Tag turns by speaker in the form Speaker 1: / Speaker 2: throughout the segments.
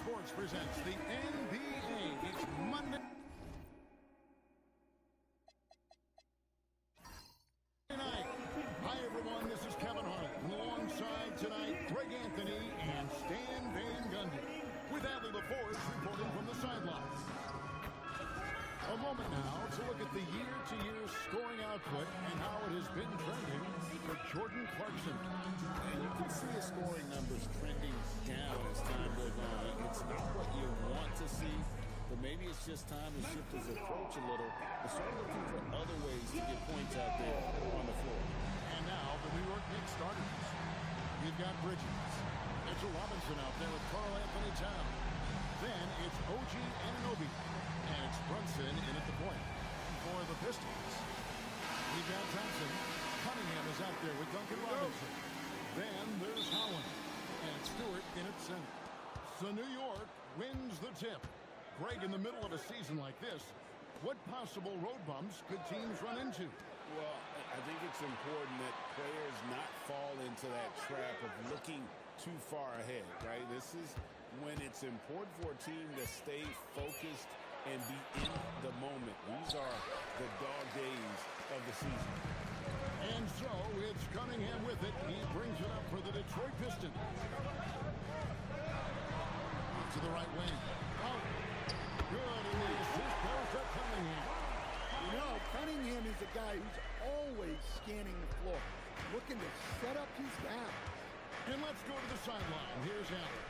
Speaker 1: Sports presents the NBA. It's Monday night. Hi, everyone. This is Kevin Hart. Alongside tonight, Greg Anthony and Stan Van Gundy. With Adley LaForce reporting from the sidelines. A moment now to look at the year-to-year scoring output and how it has been trending for Jordan Clarkson.
Speaker 2: And you can see his scoring numbers trending down as time goes on. It's not what you want to see, but maybe it's just time to shift his approach a little and start looking for other ways to get points out there on the floor.
Speaker 1: And now the New York Knicks starters. You've got Bridges. Mitchell Robinson out there with Karl Anthony Towns. Then it's OG Anunoby. And it's Brunson in at the point for the Pistons. We've got Thompson. Cunningham is out there with Duncan Robinson. Then there's Howland. And Stewart in at center. So New York wins the tip. Greg, in the middle of a season like this, what possible road bumps could teams run into?
Speaker 2: Well, I think it's important that players not fall into that trap of looking too far ahead, right? This is when it's important for a team to stay focused and be in the moment. These are the dog days of the season.
Speaker 1: And so it's Cunningham with it. He brings it up for the Detroit Pistons. To the right wing. Oh, good. And the assist goes to Cunningham.
Speaker 3: You know, Cunningham is a guy who's always scanning the floor, looking to set up his gap.
Speaker 1: And let's go to the sideline. Here's Allen.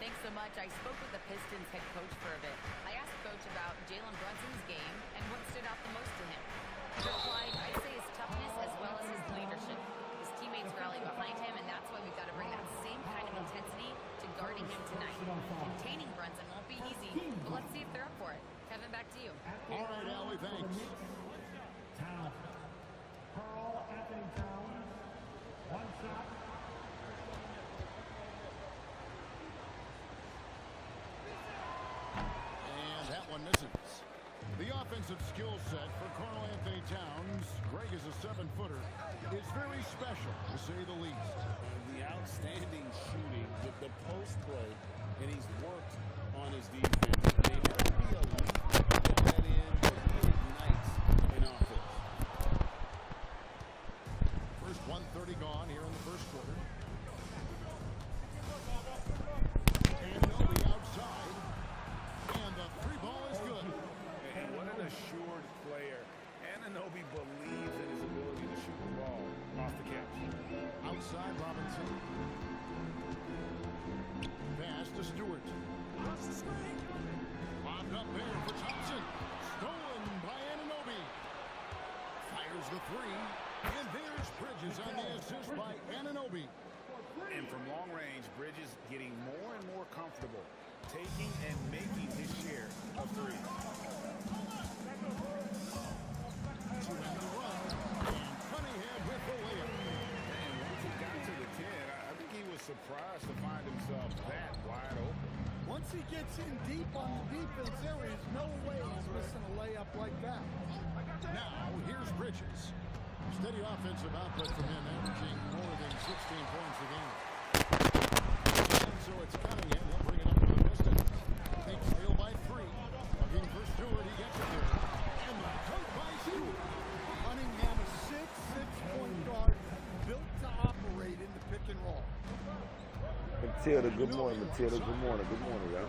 Speaker 4: Thanks so much. I spoke with the Pistons head coach for a bit. I asked Coach about Jalen Brunson's game and what stood out the most to him. He replied, I'd say his toughness as well as his leadership. His teammates rally behind him, and that's why we've got to bring that same kind of intensity to guarding him tonight. Containing Brunson won't be easy, but let's see if they're up for it. Kevin, back to you.
Speaker 1: All right, Allie, thanks.
Speaker 5: Karl Anthony Towns, one shot.
Speaker 1: That one misses. The offensive skill set for Karl Anthony Towns, Greg is a 7-footer, is very special, to say the least.
Speaker 2: The outstanding shooting, the post play, and he's worked on his defense. They have to be a lead to get that in, but he ignites an offense.
Speaker 1: First 1:30 gone here in the first quarter. And Nobi outside. And the three ball is good.
Speaker 2: And what an assured player. Anunoby believes in his ability to shoot the ball off the catch.
Speaker 1: Outside Robinson. Pass to Stewart. Lobbed up there for Thompson. Stolen by Anunoby. Fires the three. And there's Bridges on the assist by Anunoby.
Speaker 2: And from long range, Bridges getting more and more comfortable taking and making his share of threes.
Speaker 1: Two men to run. And Cunningham with the layup.
Speaker 2: And once he got to the 10, I think he was surprised to find himself that wide open.
Speaker 3: Once he gets in deep on the defense, there is no way he's missing a layup like that.
Speaker 1: Now, here's Bridges. Steady offensive output from him, averaging more than 16 points a game. And so it's Cunningham. He'll bring it up to the Pistons. Takes trail by 3. Looking for Stewart. He gets it there. And the dunk by Stewart.
Speaker 3: Cunningham, a 6'6" point guard, built to operate in the pick and roll.
Speaker 6: Matilda, good morning, Matilda. Good morning. Good morning, y'all.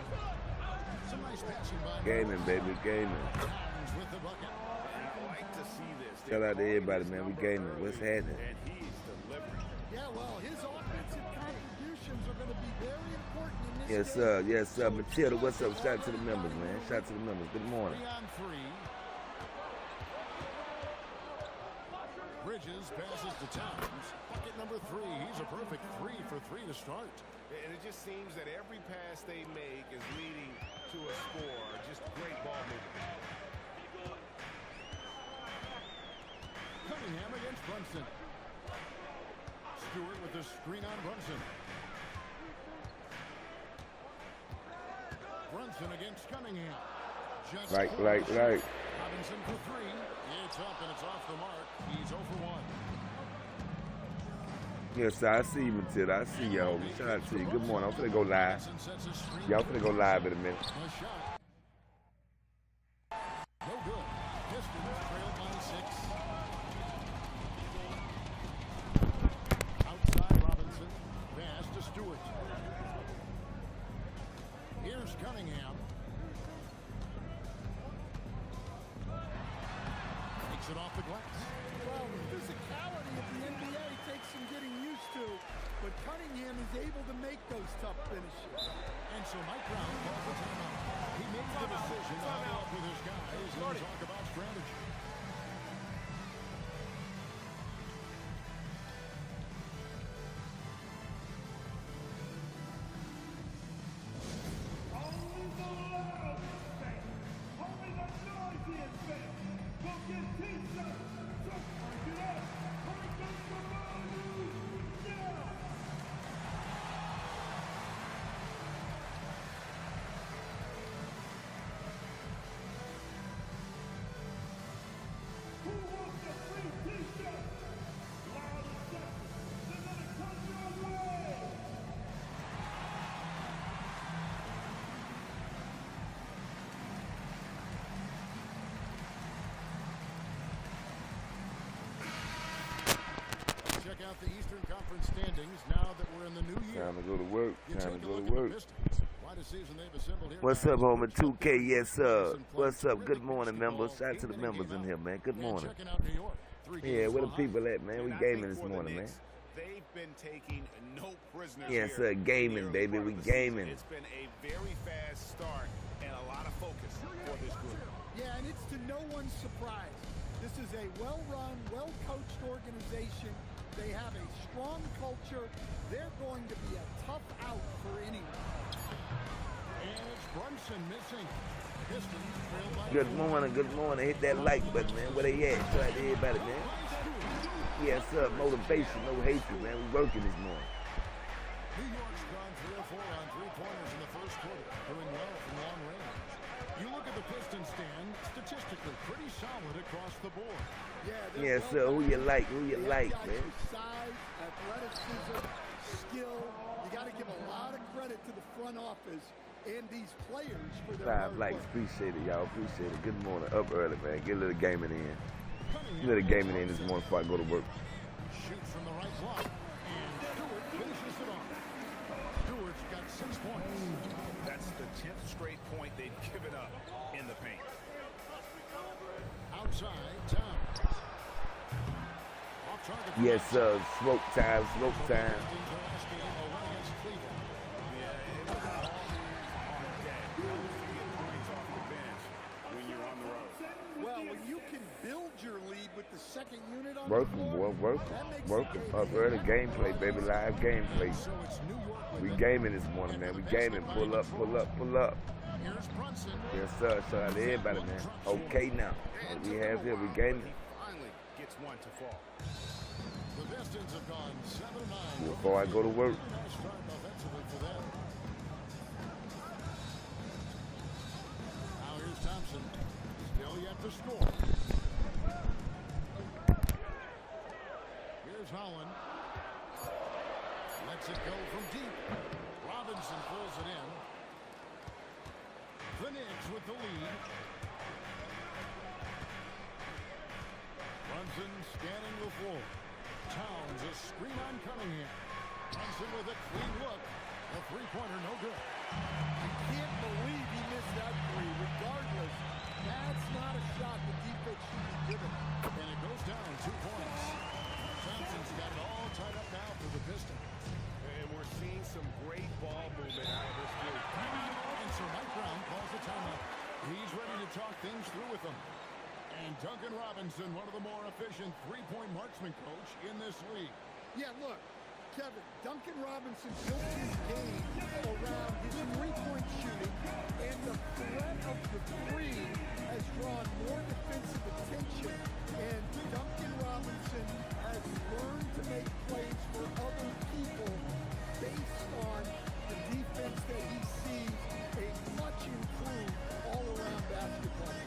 Speaker 1: Some nice passing by.
Speaker 6: Gaming, baby, gaming.
Speaker 1: Towns with the bucket.
Speaker 2: And I like to see this.
Speaker 6: Shout out to everybody, man. We gaming. What's happening?
Speaker 2: And he's delivering.
Speaker 3: Yeah, well, his offensive contributions are going to be very important in this
Speaker 6: Yes,
Speaker 3: game.
Speaker 6: sir. Yes, sir. Matilda, what's up? Shout out to the members, man. Shout out to the members. Good morning.
Speaker 1: 3 on 3. Bridges passes to Towns. Bucket number 3. He's a perfect 3 for 3 to start.
Speaker 2: And it just seems that every pass they make is leading to a score. Just great ball movement.
Speaker 1: Cunningham against Brunson. Stewart with the screen on Brunson. Brunson against Cunningham. Just
Speaker 6: Right.
Speaker 1: Robinson for 3. It's up and it's off the mark. He's 0 for 1.
Speaker 6: Yes, sir. I see you, Matilda. I see y'all. Shout out to you. Good morning. I'm finna go live.
Speaker 1: Brunson sets a screen.
Speaker 6: Y'all finna go live in a minute.
Speaker 1: A shot. No good. Pistons trail by 6. Outside Robinson. Pass to Stewart. Here's Cunningham. Takes it off the glass.
Speaker 3: Well, the physicality of the NBA takes some getting used to, but Cunningham is able to make those tough finishes.
Speaker 1: And so Mike Brown calls the timeout. He made the decision to huddle up with his guys and talk about strategy.
Speaker 5: Only the loudest fans, only the noisiest fans will get T-shirts. So break it up. Break up the value. Yeah. Who wants a free T-shirt? Loudest section. They're gonna come your way.
Speaker 1: Check out the Eastern Conference standings now that we're in the new year.
Speaker 6: Time to go to work.
Speaker 1: You
Speaker 6: Time
Speaker 1: take
Speaker 6: to
Speaker 1: a
Speaker 6: go
Speaker 1: look
Speaker 6: to
Speaker 1: at the
Speaker 6: work.
Speaker 1: Pistons. Quite a season they've assembled here.
Speaker 6: What's
Speaker 1: guys.
Speaker 6: up, homie? 2K, yes, sir.
Speaker 1: Playing
Speaker 6: What's up? Good
Speaker 1: terrific
Speaker 6: morning,
Speaker 1: basketball,
Speaker 6: members. Shout out to the
Speaker 1: game in and
Speaker 6: members
Speaker 1: game
Speaker 6: in
Speaker 1: out.
Speaker 6: here, man. Good
Speaker 1: And
Speaker 6: morning.
Speaker 1: checking out New York. 3
Speaker 6: Yeah,
Speaker 1: games
Speaker 6: where the
Speaker 1: behind.
Speaker 6: people at, man? We
Speaker 2: And I
Speaker 6: gaming
Speaker 2: think
Speaker 6: this
Speaker 2: for the
Speaker 6: morning, man.
Speaker 2: Knicks, they've been taking no prisoners
Speaker 6: Yes,
Speaker 2: here
Speaker 6: sir.
Speaker 2: in the
Speaker 6: Gaming,
Speaker 2: early
Speaker 6: baby.
Speaker 2: part
Speaker 6: We
Speaker 2: of the season.
Speaker 6: gaming.
Speaker 2: It's been a very fast start and a lot of focus for this group.
Speaker 3: Yeah, and it's to no one's surprise. This is a well-run, well-coached organization. They have a strong culture. They're going to be a tough out for anyone.
Speaker 1: And it's Brunson missing. Pistons trail by
Speaker 6: Good morning, good morning. Hit that like button, man. Where they at? Shout out to everybody, man. Yes, sir. Motivation, no hatred, man. We working this morning.
Speaker 1: New York's gone 3 of 4 on three-pointers in the first quarter, doing well from long range. You look at the Pistons stand, statistically pretty solid across the board.
Speaker 3: Yeah, they're
Speaker 6: Yes, sir. Who you like? Who you
Speaker 3: They've
Speaker 6: like,
Speaker 3: got
Speaker 6: man?
Speaker 3: Size, athleticism, skill. You got to give a lot of credit to the front office and these players for their
Speaker 6: Five
Speaker 3: hard
Speaker 6: likes.
Speaker 3: work.
Speaker 6: Appreciate it, y'all. Appreciate it. Good morning. Up early, man. Get a little gaming in.
Speaker 1: Cunningham
Speaker 6: A little gaming in this morning before I go to work.
Speaker 1: shoots from the right block, and Stewart finishes it off. Stewart's got 6 points.
Speaker 2: That's the 10th straight point they've given up in the paint.
Speaker 1: Outside, Town. Off target.
Speaker 6: Yes, sir. Smoke time. Smoke time.
Speaker 1: Pistons are asking a win against Cleveland.
Speaker 2: Yeah, it was all on deck. How do you get points off the bench when you're on the road?
Speaker 3: Well, when you can build your lead with the second unit on
Speaker 6: Work
Speaker 3: the
Speaker 6: 'em,
Speaker 3: floor,
Speaker 6: boy. Work 'em.
Speaker 3: that makes
Speaker 6: Work
Speaker 3: it
Speaker 6: 'em. Up early. Gameplay, baby. Live gameplay.
Speaker 1: So it's New York with
Speaker 6: We
Speaker 1: it.
Speaker 6: gaming this morning, man. We gaming. Pull up, pull up, pull up.
Speaker 1: Here's Brunson.
Speaker 6: Yes, sir. Shout out to everybody, man. Okay, now. What we have here, we gaming.
Speaker 2: He finally gets one to fall.
Speaker 1: The Pistons have gone 7-9.
Speaker 6: Before I go to work.
Speaker 1: Really nice start offensively for them. Now here's Thompson. Still yet to score. Here's Holland. Lets it go from deep. Robinson pulls it in. The Knicks with the lead. Brunson scanning the floor. Towns a screen on Cunningham. Brunson with a clean look. A three-pointer, no good.
Speaker 3: I can't believe he missed that three. Regardless, that's not a shot the defense should be given.
Speaker 1: And it goes down 2 points. Thompson's got it all tied up now for the Pistons.
Speaker 2: And we're seeing some great ball movement out of this group.
Speaker 1: And so Mike Brown calls the timeout. He's ready to talk things through with them. And Duncan Robinson, one of the more efficient three-point marksman coach in this league.
Speaker 3: Yeah, look, Kevin, Duncan Robinson built his game around his three-point shooting, and the threat of the three has drawn more defensive attention, and Duncan Robinson has learned to make plays for other people based on the defense that he sees a much improved all-around basketball.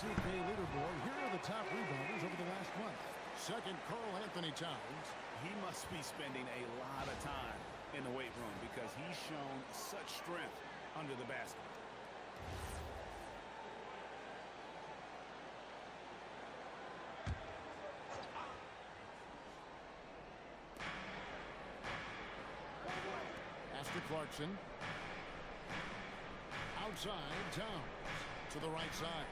Speaker 1: SGK leaderboard, here are the top rebounders over the last month. Second, Karl Anthony Towns.
Speaker 2: He must be spending a lot of time in the weight room because he's shown such strength under the basket.
Speaker 1: Astor Clarkson. Outside, Towns. To the right side.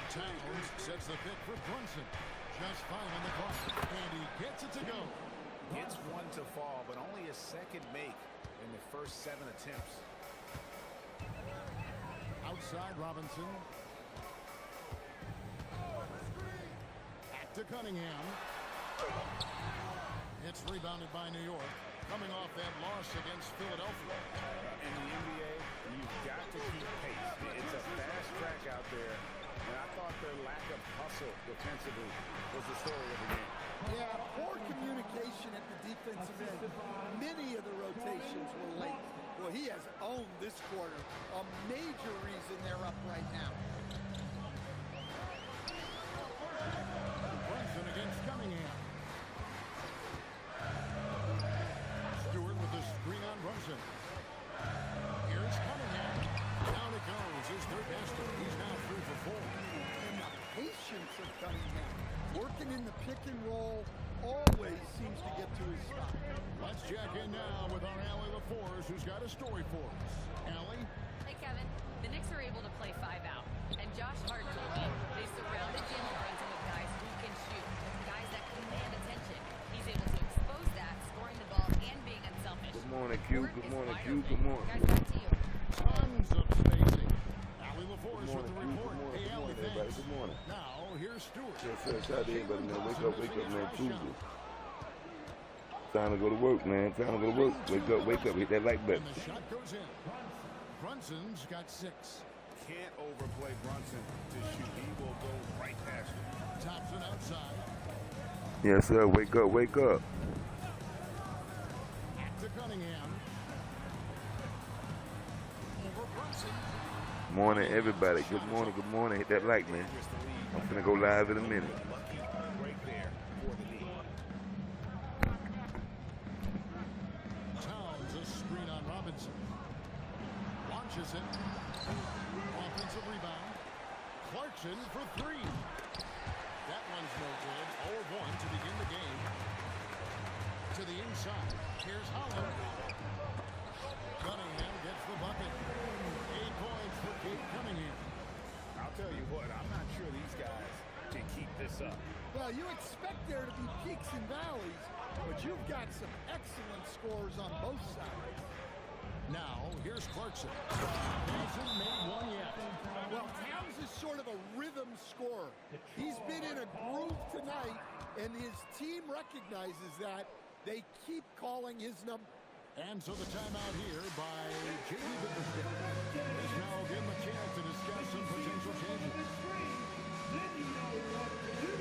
Speaker 1: Towns sets the pick for Brunson. Just 5 on the clock. And he gets it to go.
Speaker 2: Gets one to fall, but only a second make in the first 7 attempts.
Speaker 1: Outside, Robinson. Back to Cunningham. It's rebounded by New York. Coming off that loss against Philadelphia.
Speaker 2: In the NBA, you've got to keep pace. It's a fast track out there, and I thought their lack of hustle defensively was the story of the game.
Speaker 3: Yeah, poor communication at the defensive end. Many of the rotations were late. Well, he has owned this quarter. A major reason they're up right now.
Speaker 1: Brunson against Cunningham. Stewart with the screen on Brunson. Here's Cunningham. Down it goes. His third basket. He's now 3 for 4.
Speaker 3: And the patience of Cunningham. Working in the pick and roll always seems to get to his spot.
Speaker 1: Let's check in now with our Allie LaForce, who's got a story for us. Allie?
Speaker 4: Hey, Kevin. The Knicks are able to play 5 out. And Josh Hart told me they surrounded Jalen Brunson with guys who can shoot, guys that command attention. He's able to expose that, scoring the ball and being unselfish.
Speaker 6: Good morning, Q. Good morning, Q. Good morning.
Speaker 4: Guys, back to you.
Speaker 1: Tons of spacing. Allie LaForce with the report. Hey, Allie,
Speaker 6: everybody.
Speaker 1: thanks.
Speaker 6: Good morning.
Speaker 1: Now, here's Stewart.
Speaker 6: Yes, sir. Shout out to everybody, man. Wake up, man. Tuesday. Time to go to work, man. Time to go to work. Wake up. Hit that like button.
Speaker 1: And the shot goes in. Brunson's got 6.
Speaker 2: Can't overplay Brunson to shoot. He will go right past you.
Speaker 1: Thompson outside.
Speaker 6: Yes, sir. Wake up. Wake up.
Speaker 1: Back to Cunningham. Over Brunson.
Speaker 6: Morning, everybody. Good morning. Good morning. Hit that like, man. I'm gonna go live in a minute.
Speaker 2: Lucky break there for the lead.
Speaker 1: Towns a screen on Robinson. Launches it. Offensive rebound. Clarkson for 3. That one's no good. 0-1 to begin the game. To the inside. Here's Holland. Cunningham gets the bucket. 8 points for Kate Cunningham.
Speaker 2: I'll tell you what, I'm not sure these guys can keep this up.
Speaker 3: Well, you expect there to be peaks and valleys, but you've got some excellent scores on both sides.
Speaker 1: Now, here's Clarkson. Hasn't made one yet.
Speaker 3: Well, Towns is sort of a rhythm scorer. He's been in a groove tonight, and his team recognizes that. They keep calling his number.
Speaker 1: And so the timeout here by J.D. Bickerstaff. This now will give him a chance to discuss some potential changes.
Speaker 5: Then you know what to do.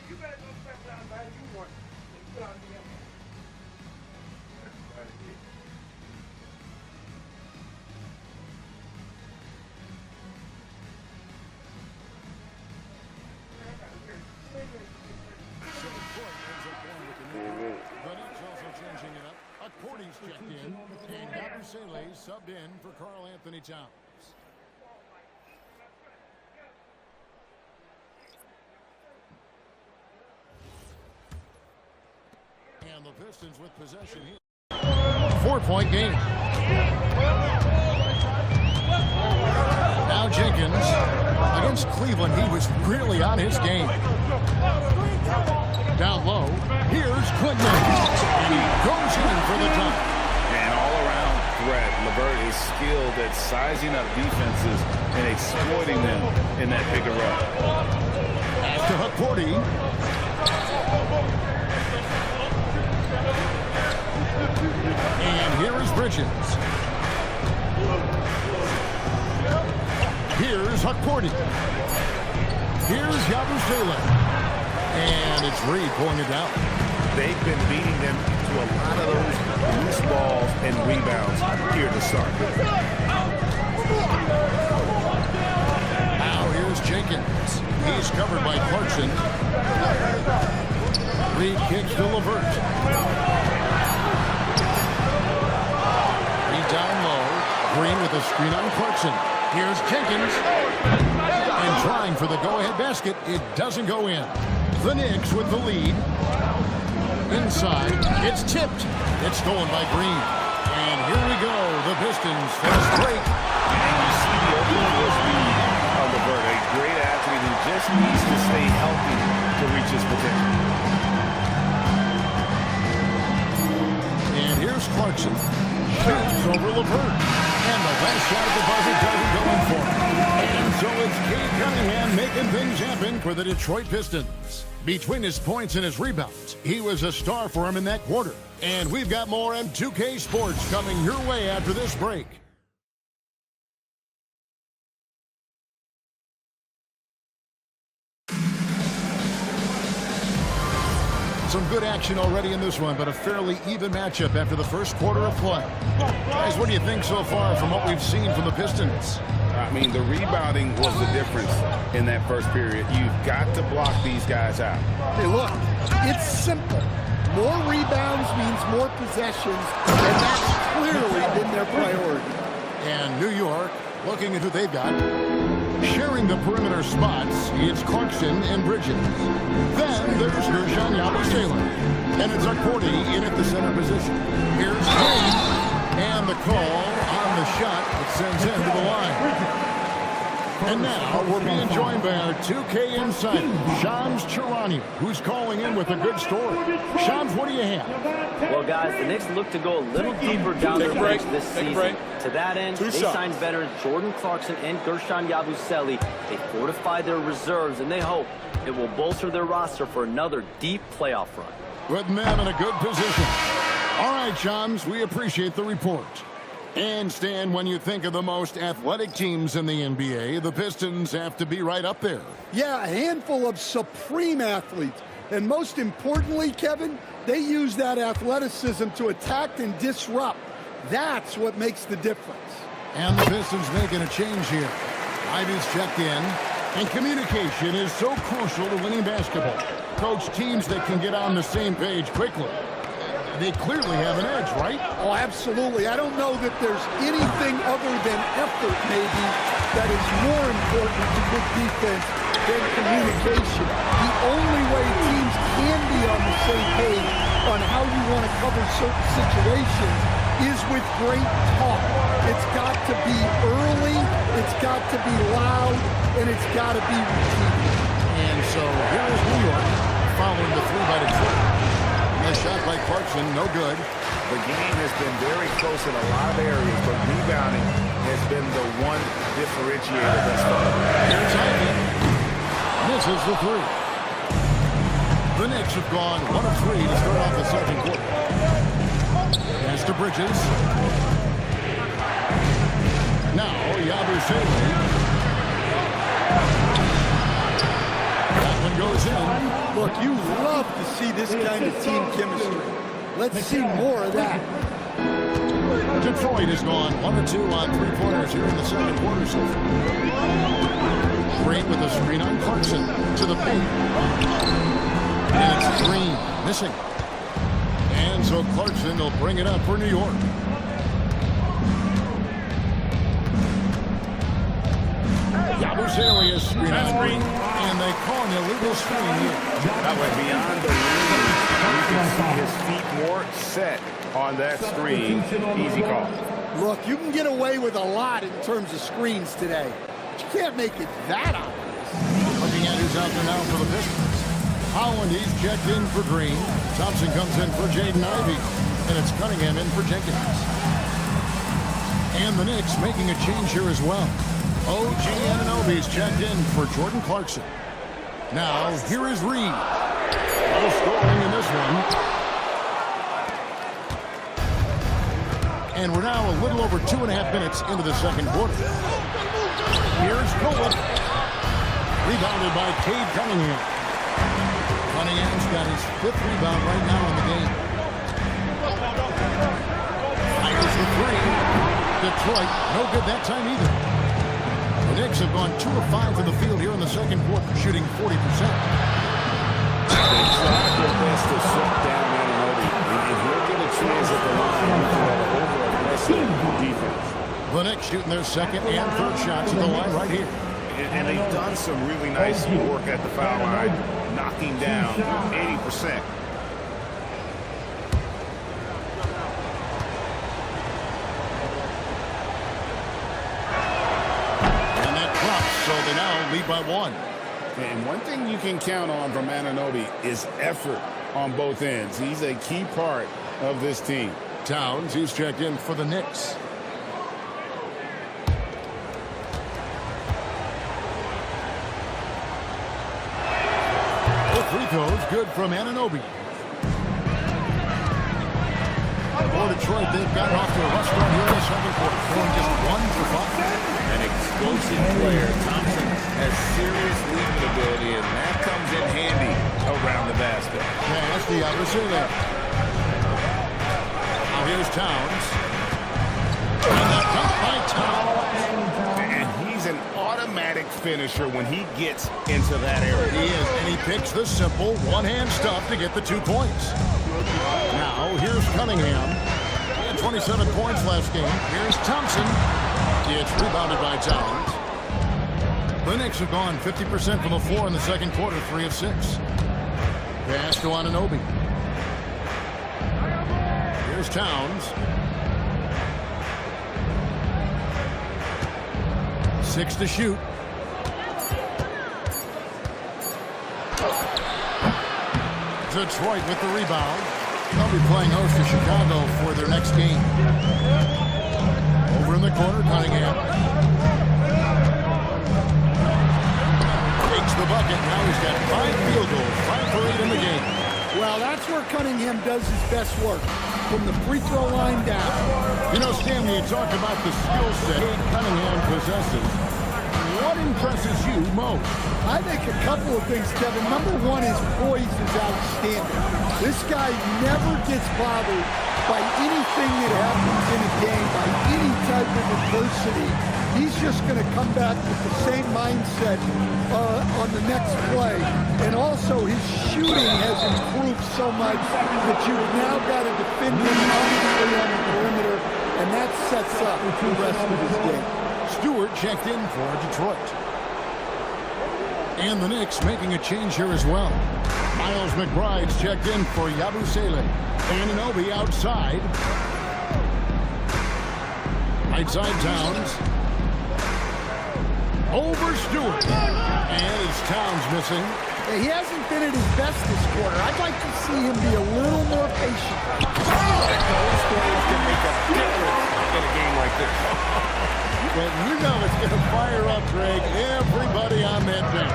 Speaker 5: You better go step down by you want. Put on the
Speaker 1: The Knicks also changing it up. Accordi's checked in, and Gabusele subbed in for Karl Anthony Towns. And the Pistons with possession here. 4-point game. Now Jenkins against Cleveland. He was really on his game. Down low, here's Clinton. And he goes in for the tie.
Speaker 2: And all-around threat. LeVert is skilled at sizing up defenses and exploiting them in that pick and roll.
Speaker 1: To Hukporti. And here is Bridges. Here's Hukporti. Here's Yabusele. And it's Reed pulling it down.
Speaker 2: They've been beating them to a lot of those loose balls and rebounds here to start.
Speaker 1: Now here's Jenkins. He's covered by Clarkson. Reed kicks to LeVert. Reed down low. Green with a screen on Clarkson. Here's Jenkins. And trying for the go-ahead basket. It doesn't go in. The Knicks with the lead. Inside. It's tipped. It's stolen by Green. And here we go. The Pistons fast break.
Speaker 2: And you see the overall speed of LeVert, a great athlete who just needs to stay healthy to reach his potential.
Speaker 1: And here's Clarkson. Shoots over LeVert. And the last shot at the buzzer doesn't go in for him. And so it's Cade Cunningham making things happen for the Detroit Pistons. Between his points and his rebounds, he was a star for him in that quarter. And we've got more M2K Sports coming your way after this break. Some good action already in this one, but a fairly even matchup after the first quarter of play. Guys, what do you think so far from what we've seen from the Pistons?
Speaker 2: I mean, the rebounding was the difference in that first period. You've got to block these guys out.
Speaker 3: Hey, look, it's simple. More rebounds means more possessions, and that's clearly been their priority.
Speaker 1: And New York, looking at who they've got. Sharing the perimeter spots, it's Clarkson and Bridges. Then there's Guerschon Yabusele. And it's Hukporti in at the center position. Here's Green. And the call on the shot that sends him to the line. And now we're being joined by our 2K insider, Shams Charania, who's calling in with a good story. Shams, what do you have?
Speaker 7: Well, guys, the Knicks look to go a little deeper down their bench this season. To that end, they signed veterans Jordan Clarkson and Guerschon Yabusele. They fortified their reserves, and they hope it will bolster their roster for another deep playoff run.
Speaker 1: Putting them in a good position. All right, Shams, we appreciate the report. And Stan, when you think of the most athletic teams in the NBA, the Pistons have to be right up there.
Speaker 3: Yeah, a handful of supreme athletes. And most importantly, Kevin, they use that athleticism to attack and disrupt. That's what makes the difference.
Speaker 1: And the Pistons making a change here. Ivy's checked in. And communication is so crucial to winning basketball. Coach, teams that can get on the same page quickly, they clearly have an edge, right?
Speaker 3: Oh, absolutely. I don't know that there's anything other than effort, maybe, that is more important to good defense than communication. The only way teams can be on the same page on how you want to cover certain situations is with great talk. It's got to be early, it's got to be loud, and it's got to be repeated.
Speaker 1: And so here is New York following the three by Detroit. A shot by Clarkson, no good.
Speaker 2: The game has been very close in a lot of areas, but rebounding has been the one differentiator thus far.
Speaker 1: Here's Ivy. Misses the three. The Knicks have gone 1 of 3 to start off the second quarter. Pass to Bridges. Now Yabusele. That one goes in.
Speaker 3: Look, you love to see this kind of team chemistry. Let's see more of that.
Speaker 1: Detroit has gone 1 of 2 on three-pointers here in the second quarter so far. Green with a screen on Clarkson to the paint. And it's Green missing. And so Clarkson will bring it up for New York. Yabusele is screen on Green. And they call an illegal screen here.
Speaker 2: That went beyond the line. You can see his feet more set on that screen. Easy call.
Speaker 3: Look, you can get away with a lot in terms of screens today. But you can't make it that obvious.
Speaker 1: Looking at who's out there now for the Pistons. Holland, he's checked in for Green. Thompson comes in for Jaden Ivey. And it's Cunningham in for Jenkins. And the Knicks making a change here as well. OG Anunoby's checked in for Jordan Clarkson. Now, here is Reed. No scoring in this one. And we're now a little over 2.5 minutes into the second quarter. Here's Kolek. Rebounded by Cade Cunningham. Cunningham's got his 5th rebound right now in the game. Fires the 3. Detroit, no good that time either. The Knicks have gone 2 of 5 from the field here in the second quarter, shooting 40%.
Speaker 2: They tried their best to shut down Anunoby. And he'll get a chance at the line for that over-aggressive defense.
Speaker 1: The Knicks shooting their second and third shots at the line right here.
Speaker 8: And they've done some really nice work at the foul line, knocking down 80%.
Speaker 1: And that drops, so they now lead by 1.
Speaker 2: And one thing you can count on from Anunoby is effort on both ends. He's a key part of this team.
Speaker 1: Towns, he's checked in for the Knicks. The free throw's good from Anunoby. For Detroit, they've gotten off to a rough start here in the second quarter, going just 1 for 5.
Speaker 8: An explosive player. Thompson has serious leaping ability, and that comes in handy around the basket.
Speaker 1: Pass the Yabusele. Now here's Towns. And the dunk by Towns.
Speaker 8: And he's an automatic finisher when he gets into that area.
Speaker 1: He is, and he picks the simple one-hand stuff to get the 2 points. Now here's Cunningham. He had 27 points last game. Here's Thompson. It's rebounded by Towns. The Knicks have gone 50% from the floor in the second quarter, 3 of 6. Pass to Anunoby. Here's Towns. 6 to shoot. Detroit with the rebound. They'll be playing host to Chicago for their next game. Over in the corner, Cunningham. Takes the bucket. Now he's got 5 field goals, 5 for 8 in the game.
Speaker 3: Well, that's where Cunningham does his best work, from the free throw line down.
Speaker 1: You know, Stan, when you talk about the skill set Cunningham possesses, what impresses you most?
Speaker 3: I think a couple of things, Kevin. Number one, his poise is outstanding. This guy never gets bothered by anything that happens in a game, by any type of adversity. He's just going to come back with the same mindset on the next play. And also, his shooting has improved so much that you've now got to defend him honestly on the perimeter, and that sets up the rest of his game.
Speaker 1: Stewart checked in for Detroit. And the Knicks making a change here as well. Miles McBride's checked in for Yabusele. Anunoby outside. Right side Towns. Over Stewart. And it's Towns missing.
Speaker 3: He hasn't been at his best this quarter. I'd like to see him be a little more patient.
Speaker 8: Those players can make a difference in a game like this.
Speaker 1: Well, you know it's going to fire up, Greg, everybody on that bench.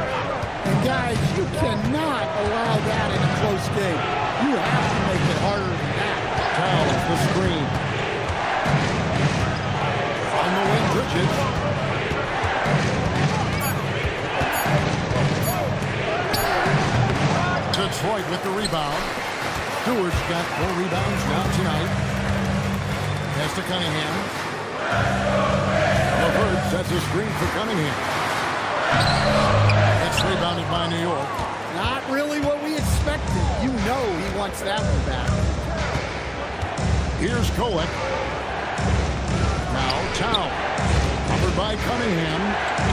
Speaker 3: And guys, you cannot allow that in a close game. You have to make it harder than that.
Speaker 1: Towns, the screen. On the wing, Bridges. Detroit with the rebound. Stewart's got 4 rebounds now tonight. Pass to Cunningham. LeVert sets a screen for Cunningham. It's rebounded by New York.
Speaker 3: Not really what we expected. You know he wants that one back.
Speaker 1: Here's Kolek. Now Town. Covered by Cunningham.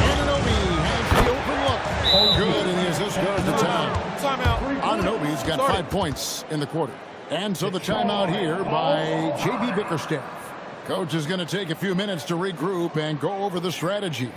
Speaker 1: Anunoby has the open look. Oh, good, and the assist goes to Town.
Speaker 8: Timeout.
Speaker 1: Anunoby's got 5 points in the quarter. And so the timeout here by J.B. Bickerstaff. Coach is going to take a few minutes to regroup and go over the strategy.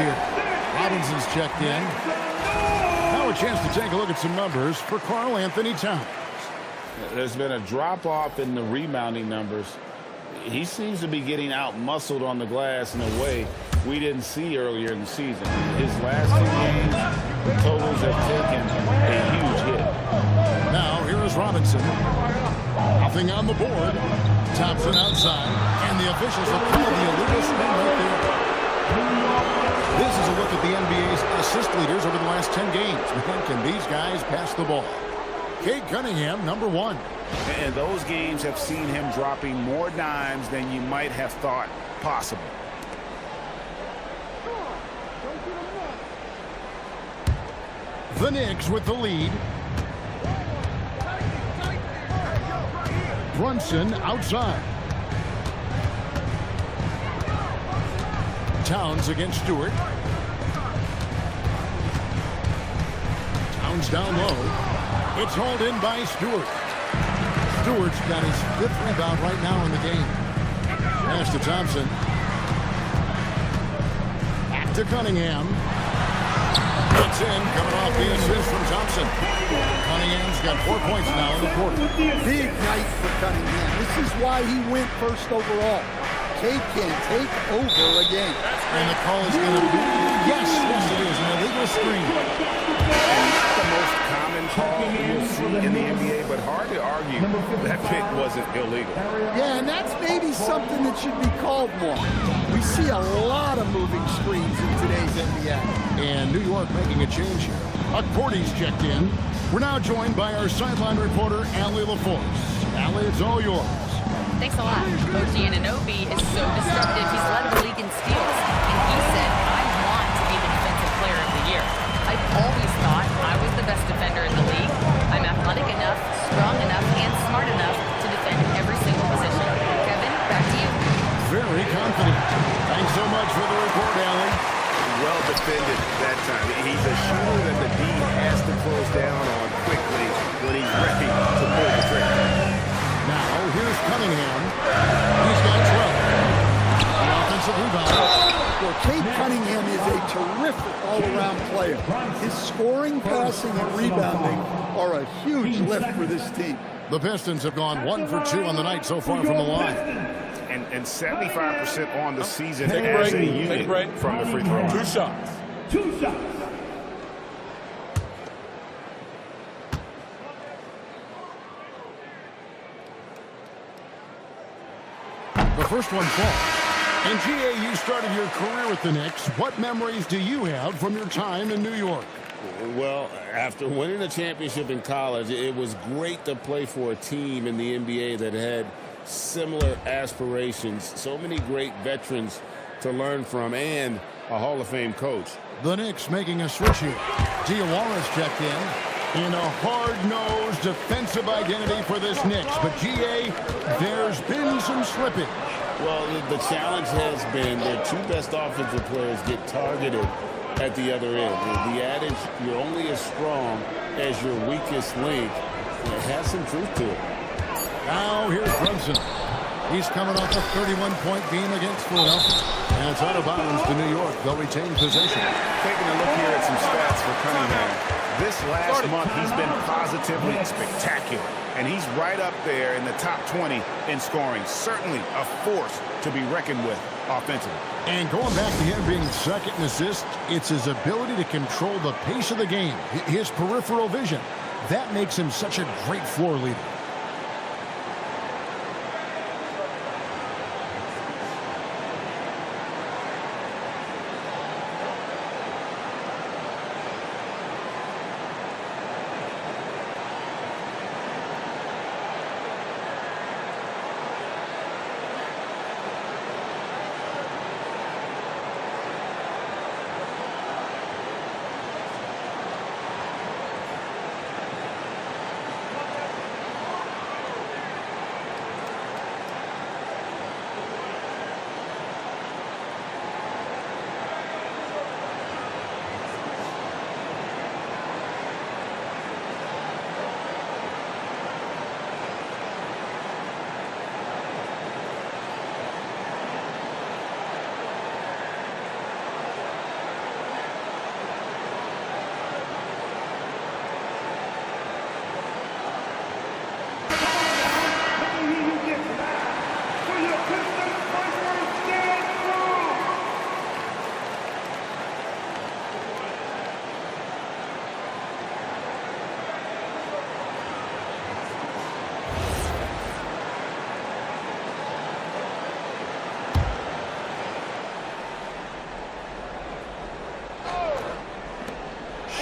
Speaker 1: here. Robinson's checked in. Now a chance to take a look at some numbers for Karl Anthony Towns.
Speaker 2: There's been a drop-off in the rebounding numbers. He seems to be getting out-muscled on the glass in a way we didn't see earlier in the season. His last 2 games, the totals have taken a huge hit.
Speaker 1: Now here is Robinson. Nothing on the board. Thompson outside. And the officials have called the illegal screen right there. This is a look at the NBA's assist leaders over the last 10 games. Man, can these guys pass the ball? Cade Cunningham, number 1.
Speaker 2: And those games have seen him dropping more dimes than you might have thought possible.
Speaker 1: The Knicks with the lead. Brunson outside. Towns against Stewart. Towns down low. It's hauled in by Stewart. Stewart's got his 5th rebound right now in the game. Pass to Thompson. Back to Cunningham. It's in, coming off the assist from Thompson. Cunningham's got 4 points now in the quarter.
Speaker 3: Big night for Cunningham. This is why he went first overall. Cade can take over a game.
Speaker 1: And the call is going to be, yes, it is, an illegal screen.
Speaker 2: Not the most common call you'll see in the NBA, but hard to argue that pick wasn't illegal.
Speaker 3: Yeah, and that's maybe something that should be called more. We see a lot of moving screens in today's NBA.
Speaker 1: And New York making a change here. Cordy's checked in. We're now joined by our sideline reporter, Allie LaForce. Allie, it's all yours.
Speaker 4: Thanks a lot. OG Anunoby is so disruptive. He's led the league in steals. And he said, I want to be the defensive player of the year. I've always thought I was the best defender in the league. I'm athletic enough, strong enough, and smart enough to defend every single position. Kevin, back to you.
Speaker 1: Very confident. Thanks so much for the report, Allie.
Speaker 2: Well defended that time. He's a shooter that the D has to close down on quickly when he's ready to pull the trigger.
Speaker 1: Now, here's Cunningham. He's got 12. An offensive rebound.
Speaker 3: Well, Cade Cunningham is a terrific all-around player. His scoring, passing, and rebounding are a huge lift for this team.
Speaker 1: The Pistons have gone 1 for 2 on the night so far from the line.
Speaker 2: And 75% on the season as a unit from the free throw line.
Speaker 5: 2 shots. 2 shots.
Speaker 1: The first one falls. And G.A., you started your career with the Knicks. What memories do you have from your time in New York?
Speaker 2: Well, after winning a championship in college, it was great to play for a team in the NBA that had similar aspirations. So many great veterans to learn from and a Hall of Fame coach.
Speaker 1: The Knicks making a switch here. Diawara's checked in a hard-nosed defensive identity for this Knicks. But, G.A., there's been some slippage.
Speaker 2: Well, the challenge has been their 2 best offensive players get targeted at the other end. The adage, you're only as strong as your weakest link, it has some truth to it.
Speaker 1: Now here's Brunson. He's coming off a 31-point game against Philadelphia. And it's out of bounds to New York. They'll retain possession.
Speaker 2: Taking a look here at some stats for Cunningham. This last month, he's been positively spectacular. And he's right up there in the top 20 in scoring. Certainly a force to be reckoned with offensively.
Speaker 1: And going back to him being second in assists, it's his ability to control the pace of the game, his peripheral vision. That makes him such a great floor leader.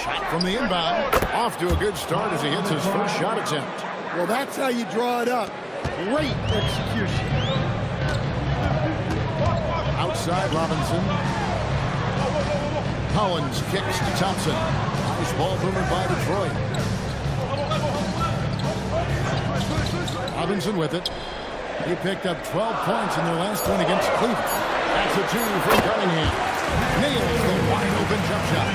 Speaker 1: Shot from the inbound. Off to a good start as he hits his first shot attempt.
Speaker 3: Well, that's how you draw it up. Great execution.
Speaker 1: Outside Robinson. Collins kicks to Thompson. Nice ball movement by Detroit. Robinson with it. He picked up 12 points in their last one against Cleveland. That's a 2 for Cunningham. Nails the wide open jump shot.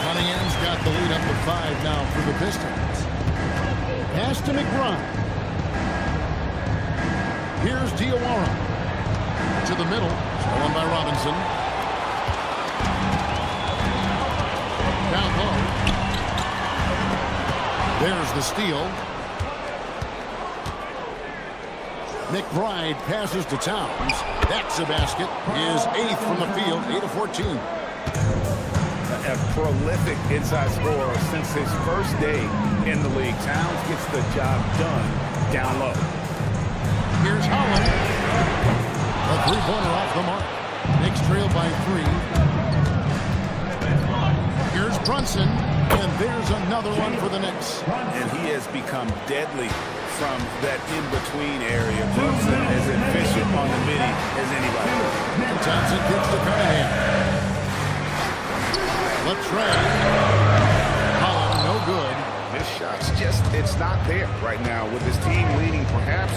Speaker 1: Cunningham's got the lead up to 5 now for the Pistons. Pass to McBride. Here's Diawara. To the middle. Stolen by Robinson. Down low. There's the steal. McBride passes to Towns. That's a basket. His 8th from the field, 8 of 14.
Speaker 2: A prolific inside scorer since his first day in the league. Towns gets the job done down low.
Speaker 1: Here's Holland. A three-pointer off the mark. Knicks trail by 3. Here's Brunson. And there's another one for the Knicks.
Speaker 2: And he has become deadly from that in-between area. Brunson as efficient on the midi as anybody.
Speaker 1: Thompson kicks to Cunningham. Latrell. Holland, no good.
Speaker 9: This shot's just, it's not there right now with this team leading. Perhaps,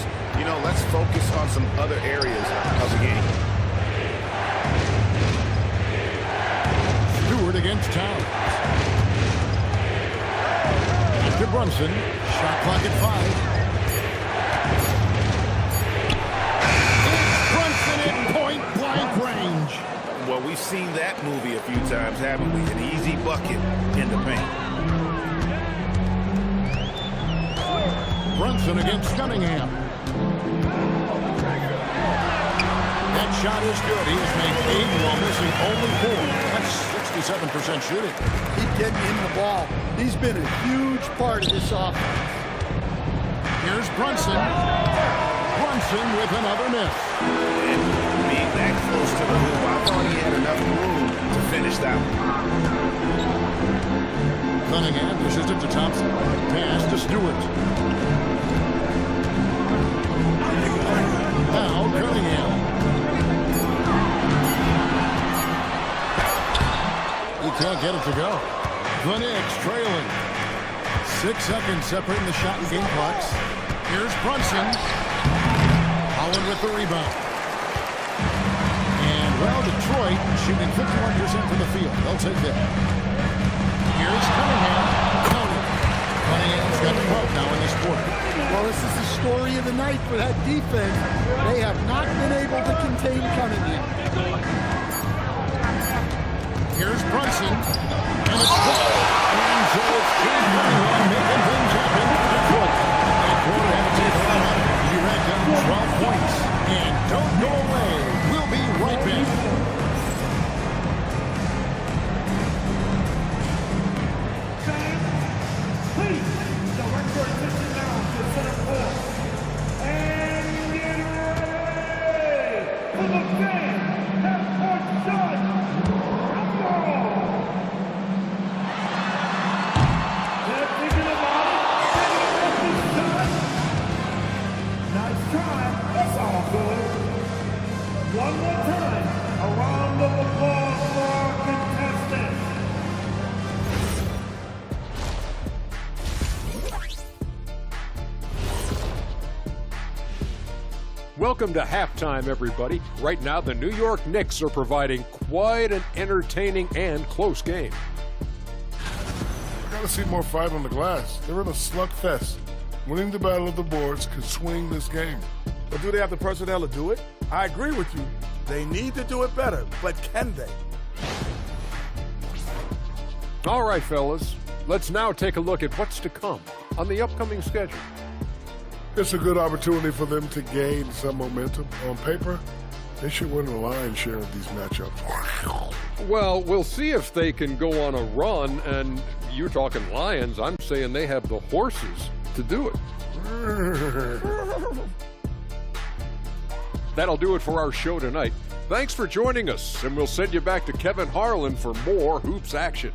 Speaker 9: let's focus on some other areas of the game.
Speaker 1: Stewart against Towns. To Brunson. Shot clock at 5. It's Brunson at point-blank range.
Speaker 9: Well, we've seen that movie a few times, haven't we? An easy bucket in the paint.
Speaker 1: Brunson against Cunningham. That shot is good. He has made 8 while missing only 4. That's 67% shooting.
Speaker 3: Keep getting in the ball. He's been a huge part of this offense.
Speaker 1: Here's Brunson. Brunson with another miss.
Speaker 9: And being that close to the hoop, I thought he had enough room to finish that one.
Speaker 1: Cunningham dishes it to Thompson. Pass to Stewart. Now Cunningham. He can't get it to go. The Knicks trailing. 6 seconds separating the shot and game clocks. Here's Brunson. Holland with the rebound. And, well, Detroit shooting 51% from the field. They'll take that. Here's Cunningham. Cunningham's got 12 now in this quarter.
Speaker 3: Well, this is the story of the night for that defense. They have not been able to contain Cunningham.
Speaker 1: Here's Brunson. And it's good. And so it's Cade Cunningham making things happen for Detroit. That quarter had to take a lot out. He racked up 12 points. And don't go away. We'll be right back.
Speaker 5: Please, direct your attention now to center court. And get ready for the fan half-court shot. They're thinking about it. Nice try. That's all good. One more time. A round of applause for our contestants.
Speaker 10: Welcome to halftime, everybody. Right now, the New York Knicks are providing quite an entertaining and close game.
Speaker 11: Gotta see more fight on the glass. They're in a slugfest. Winning the battle of the boards could swing this game.
Speaker 12: But do they have the personnel to do it? I agree with you. They need to do it better, but can they?
Speaker 10: All right, fellas. Let's now take a look at what's to come on the upcoming schedule.
Speaker 11: It's a good opportunity for them to gain some momentum. On paper, they should win the lion's share of these matchups.
Speaker 10: Well, we'll see if they can go on a run, and you're talking Lions. I'm saying they have the horses to do it. That'll do it for our show tonight. Thanks for joining us, and we'll send you back to Kevin Harlan for more hoops action.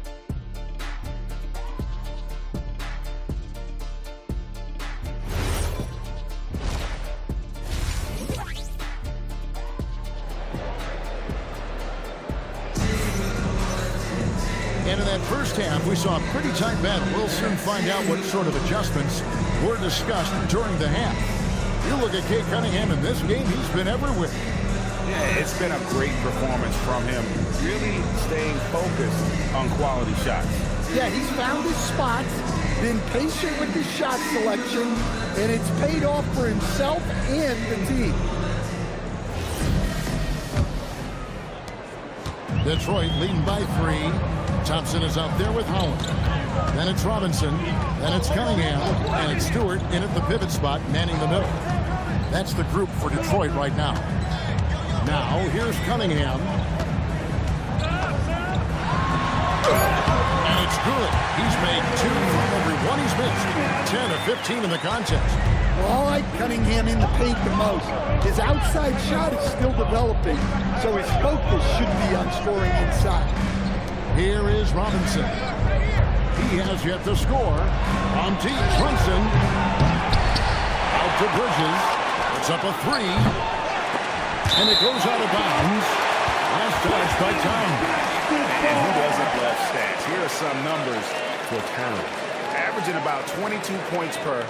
Speaker 1: And in that first half, we saw a pretty tight battle. We'll soon find out what sort of adjustments were discussed during the half. You look at Cade Cunningham in this game, he's been everywhere.
Speaker 9: Yeah, it's been a great performance from him, really staying focused on quality shots.
Speaker 3: Yeah, he's found his spots, been patient with his shot selection, and it's paid off for himself and the team.
Speaker 1: Detroit leading by 3. Thompson is out there with Holland. Then it's Robinson. Then it's Cunningham. And it's Stewart in at the pivot spot, manning the middle. That's the group for Detroit right now. Now, here's Cunningham. And it's good. He's made 2 from every one he's missed. 10 of 15 in the contest.
Speaker 3: Well, I like Cunningham in the paint the most. His outside shot is still developing, so his focus should be on scoring inside.
Speaker 1: Here is Robinson. He has yet to score. On deep, Brunson. Out to Bridges. It's up a 3. And it goes out of bounds. Last touch by Town.
Speaker 9: And who doesn't love stats? Here are some numbers for Town. Averaging about 22 points per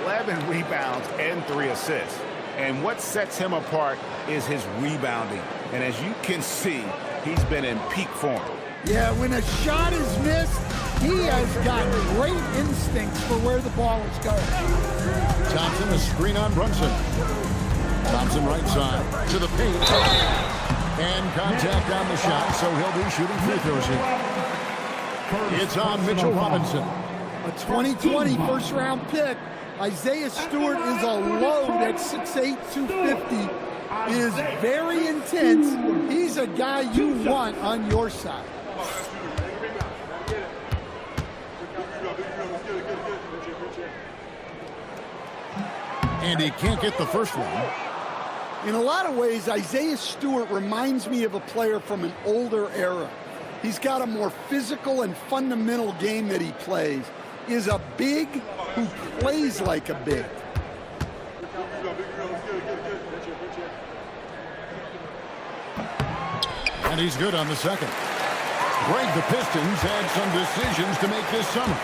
Speaker 9: 11 rebounds and 3 assists. And what sets him apart is his rebounding. And as you can see, he's been in peak form.
Speaker 3: Yeah, when a shot is missed, he has got great instincts for where the ball is going.
Speaker 1: Thompson, a screen on Brunson. Thompson right side to the paint. And contact on the shot, so he'll be shooting free throws here. It's on Mitchell Robinson.
Speaker 3: A 2020 first-round pick. Isaiah Stewart is a load at 6'8", 250. Is very intense. He's a guy you want on your side.
Speaker 1: And he can't get the first one.
Speaker 3: In a lot of ways, Isaiah Stewart reminds me of a player from an older era. He's got a more physical and fundamental game that he plays. Is a big who plays like a big.
Speaker 1: And he's good on the second. Greg, the Pistons had some decisions to make this summer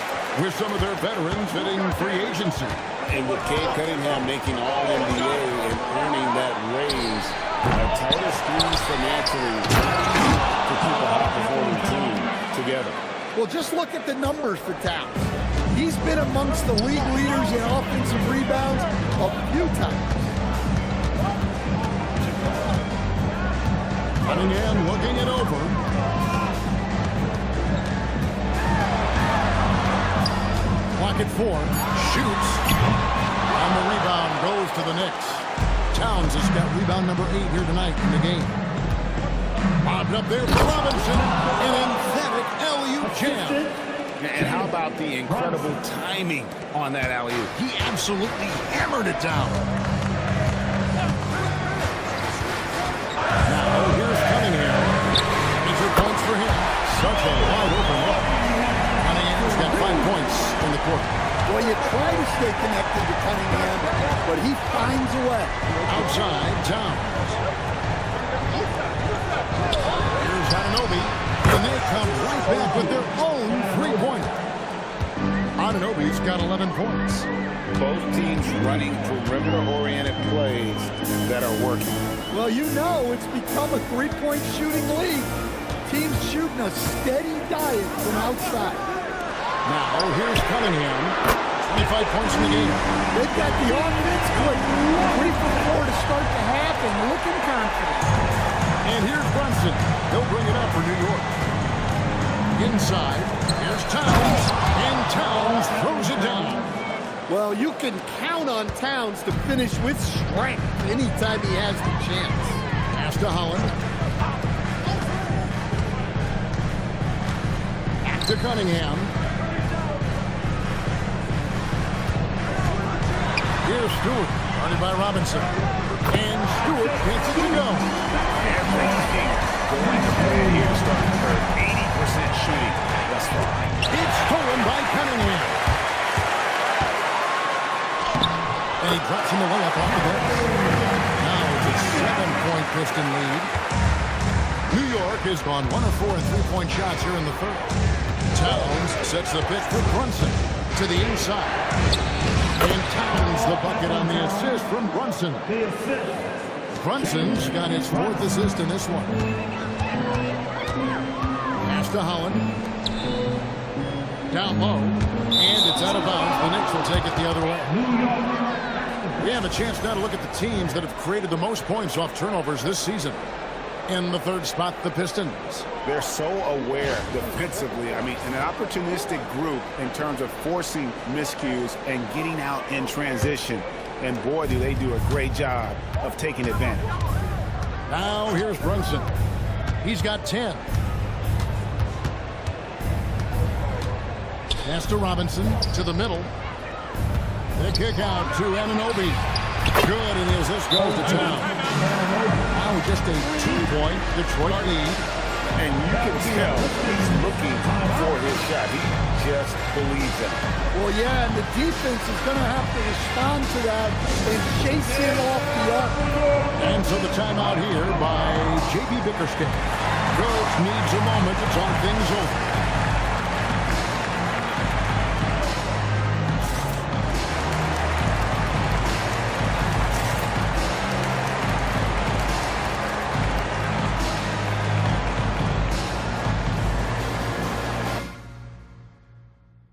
Speaker 1: with some of their veterans hitting free agency.
Speaker 2: And with Cade Cunningham making All-NBA and earning that raise, a tighter squeeze financially to keep a high-performing team together.
Speaker 3: Well, just look at the numbers for Towns. He's been amongst the league leaders in offensive rebounds a few times.
Speaker 1: Cunningham looking it over. Clock at 4. Shoots. And the rebound goes to the Knicks. Towns has got rebound number 8 here tonight in the game. Bobbed up there for Robinson. An emphatic alley-oop jam.
Speaker 9: And how about the incredible timing on that alley-oop?
Speaker 1: He absolutely hammered it down. Now here's Cunningham. Major points for him. Such a wide open look. Cunningham's got 5 points in the quarter.
Speaker 3: Well, you try to stay connected to Cunningham, but he finds a way.
Speaker 1: Outside, Towns. Here's Anunoby, and they come right back with their own three-pointer. Anunoby's got 11 points.
Speaker 9: Both teams running perimeter-oriented plays that are working.
Speaker 3: Well, you know it's become a three-point shooting league. Teams shooting a steady diet from outside.
Speaker 1: Now, here's Cunningham. 25 points in the game.
Speaker 3: They've got the offense click. 3 for 4 to start the half and looking confident.
Speaker 1: And here's Brunson. He'll bring it up for New York. Inside, here's Towns. And Towns throws it down.
Speaker 3: Well, you can count on Towns to finish with strength anytime he has the chance.
Speaker 1: Pass to Holland. Back to Cunningham. Here's Stewart, guarded by Robinson. And Stewart gets it to go.
Speaker 9: Every team going to play here starting for 80% shooting thus far.
Speaker 1: It's stolen by Cunningham. And he drops him away up off the bench. Now it's a 7-point Piston lead. New York has gone 1 of 4 3-point shots here in the third. Towns sets the pick for Brunson to the inside. And Towns the bucket on the assist from Brunson. Brunson's got his 4th assist in this one. Pass to Holland. Down low. And it's out of bounds. The Knicks will take it the other way. We have a chance now to look at the teams that have created the most points off turnovers this season. In the third spot, the Pistons.
Speaker 9: They're so aware defensively. I mean, an opportunistic group in terms of forcing miscues and getting out in transition. And boy, do they do a great job of taking advantage.
Speaker 1: Now here's Brunson. He's got 10. Pass to Robinson to the middle. The kick out to Anunoby. Good, and his assist goes to Town. Now just a 2-point Detroit lead.
Speaker 9: And you can tell he's looking for his shot. He just believes in it.
Speaker 3: Well, yeah, and the defense is going to have to respond to that and chase him off the arc.
Speaker 1: And so the timeout here by J.B. Bickerstaff. Coach needs a moment to talk things over.